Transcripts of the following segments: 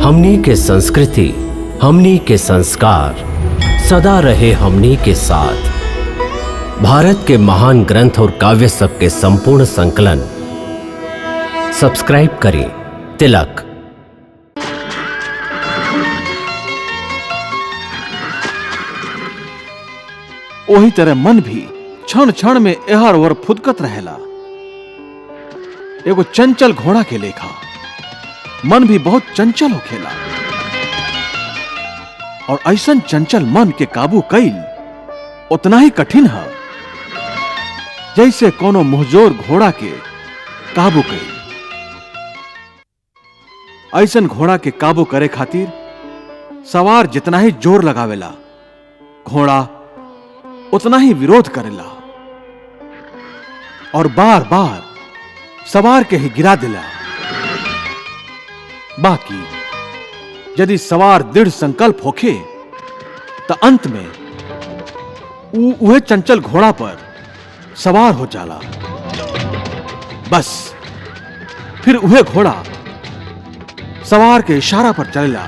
हमनी के संस्कृति, हमनी के संस्कार सदा रहे हमनी के साथ। भारत के महान ग्रंथ और काव्य सब के संपूर्ण संकलन सब्सक्राइब करें तिलक। वही तरह मन भी क्षण क्षण में एहर ओहर फुदकत रहेला। एगो चंचल घोड़ा के लेखा मन भी बहुत चंचल होखेला और ऐसन चंचल मन के काबू कईल उतना ही कठिन है जैसे कोनो मुहजोर घोड़ा के काबू कईल। ऐसन घोड़ा के काबू करे खातिर सवार जितना ही जोर लगावेला, घोड़ा उतना ही विरोध करेला और बार बार सवार के ही गिरा देला। बाकी यदि सवार दृढ़ संकल्प होखे तो अंत में उहे चंचल घोड़ा पर सवार हो जाला। बस फिर उहे घोड़ा सवार के इशारा पर चलेला।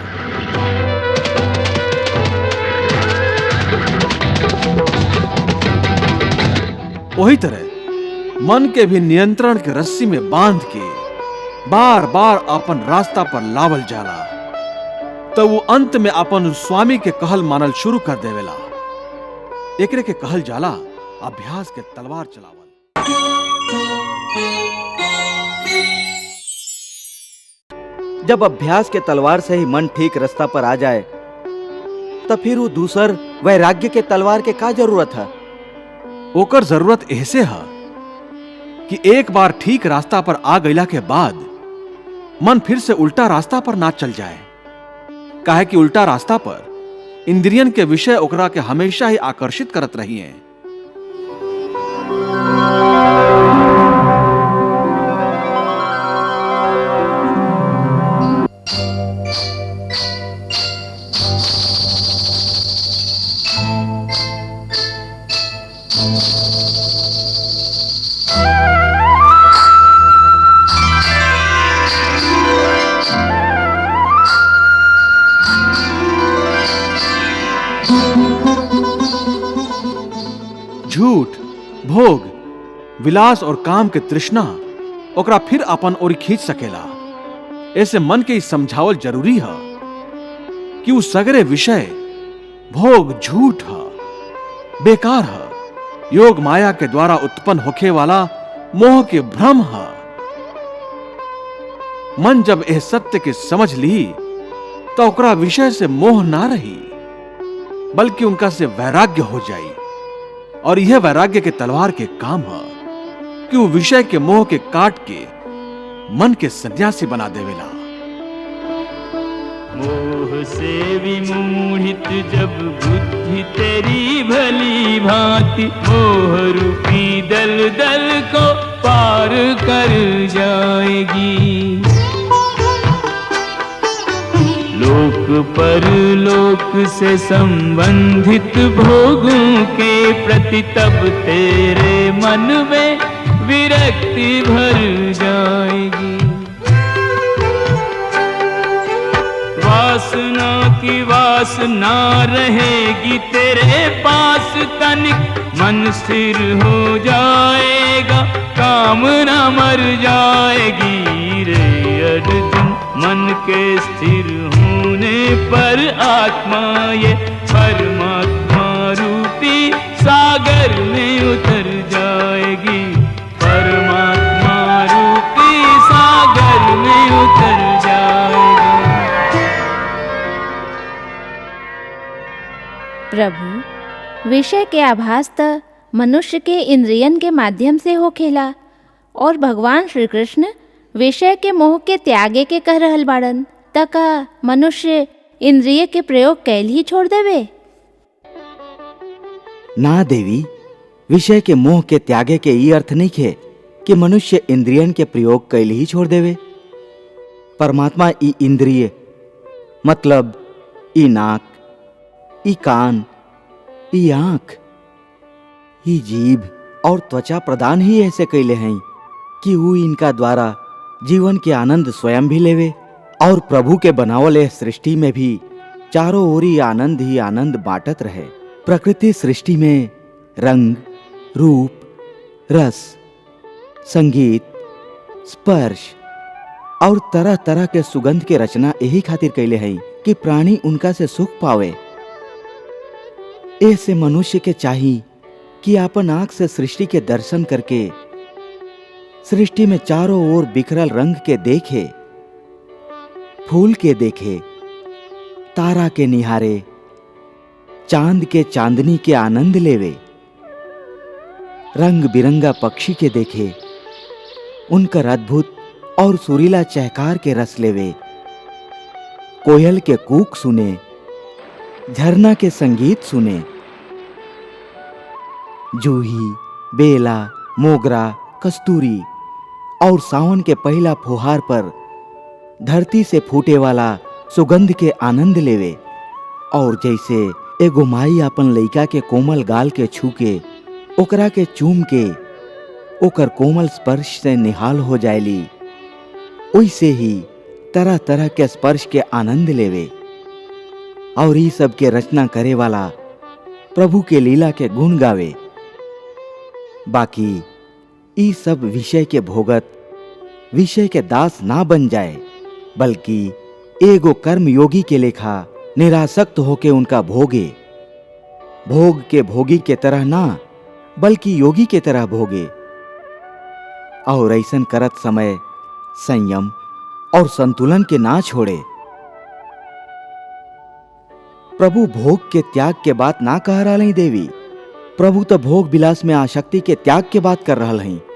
वही तरह मन के भी नियंत्रण के रस्सी में बांध के बार बार अपन रास्ता पर लावल जाला, तो वो अंत में अपन स्वामी के कहल मानल शुरू कर देवेला। एकरे के कहल जाला अभ्यास के तलवार चलावल। जब अभ्यास के तलवार से ही मन ठीक रास्ता पर आ जाए तो फिर वो दूसर वैराग्य के तलवार के का जरूरत है? ओकर जरूरत ऐसे है कि एक बार ठीक रास्ता पर आ गईला के बाद मन फिर से उल्टा रास्ता पर ना चल जाए। काहे कि उल्टा रास्ता पर इंद्रियन के विषय ओकरा के हमेशा ही आकर्षित करत रही हैं। झूठ, भोग, विलास और काम के तृष्णा ओकरा फिर अपन ओर खींच सकेला। ऐसे मन के समझावल जरूरी है कि उस सगरे विषय भोग झूठ है, बेकार है, योग माया के द्वारा उत्पन्न होखे वाला मोह के भ्रम है। मन जब यह सत्य के समझ ली तो ओकरा विषय से मोह ना रही बल्कि उनका से वैराग्य हो जाई। और यह वैराग्य के तलवार के काम है कि वो विषय के मोह के काट के मन के सन्यासी बना देवेला। मोह से विमोहित जब बुद्धि तेरी भली भांति मोह रूपी दल दल को पार कर जाएगी। लोक परलोक से संबंधित भोगों के प्रति तब तेरे मन में विरक्ति भर जाएगी। वासना की वासना रहेगी तेरे पास तनिक, मन स्थिर हो जाएगा, कामना मर जाएगी रे अर्जुन। मन के स्थिर होने पर आत्मा ये परमात्मा रूपी सागर में उतर जाएगी। परमात्मा रूपी सागर में उतर जाएगी। प्रभु, विषय के आभास त मनुष्य के इंद्रियन के माध्यम से होखेला और भगवान श्री कृष्ण विषय के मोह के त्यागे के कह रहल बाड़न, त का मनुष्य इंद्रिय के प्रयोग कैल ही छोड़ देवे? ना देवी, विषय के मोह के त्यागे के ये अर्थ नहीं है कि मनुष्य इंद्रियन के प्रयोग कैल ही छोड़ देवे। परमात्मा ई इंद्रिय मतलब ई नाक, ई कान, ई आंख, ई जीभ और त्वचा प्रदान ही ऐसे कैले हैं कि वो इनका द्वारा जीवन के आनंद स्वयं भी लेवे और प्रभु के बनावल एह सृष्टि में भी चारों ओर ही आनंद बांटत रहे। प्रकृति सृष्टि में रंग, रूप, रस, संगीत, स्पर्श और तरह तरह के सुगंध के रचना यही खातिर कैले हैं कि प्राणी उनका से सुख पावे। ऐसे मनुष्य के चाहिए कि अपन आंख से सृष्टि के दर्शन करके सृष्टि में चारों ओर बिखरल रंग के देखे, फूल के देखे, तारा के निहारे, चांद के चांदनी के आनंद लेवे, रंग बिरंगा पक्षी के देखे, उनकर अद्भुत और सुरीला चहकार के रस लेवे, कोयल के कूक सुने, झरना के संगीत सुने, जूही, बेला, मोगरा, कस्तूरी और सावन के पहला फुहार पर धरती से फूटे वाला सुगंध के आनंद लेवे। और जैसे एगो माई अपन लइका के कोमल गाल के छू के, ओकरा के चूम के, ओकर कोमल स्पर्श से निहाल हो जाएली, वैसे ही तरह तरह के स्पर्श के आनंद लेवे। और ई सब के रचना करे वाला प्रभु के लीला के गुण गावे। बाकी ई सब विषय के भोगत, विषय के दास ना बन जाए, बल्कि एगो कर्म योगी के लेखा निरासक्त होके उनका भोगे। भोग के भोगी के तरह ना, बल्कि योगी के तरह भोगे। और ऐसन करत समय संयम और संतुलन के ना छोड़े। प्रभु भोग के त्याग के बात ना कह रहा देवी। प्रभु तो भोग विलास में आसक्ति के त्याग के बात कर रहा हैं।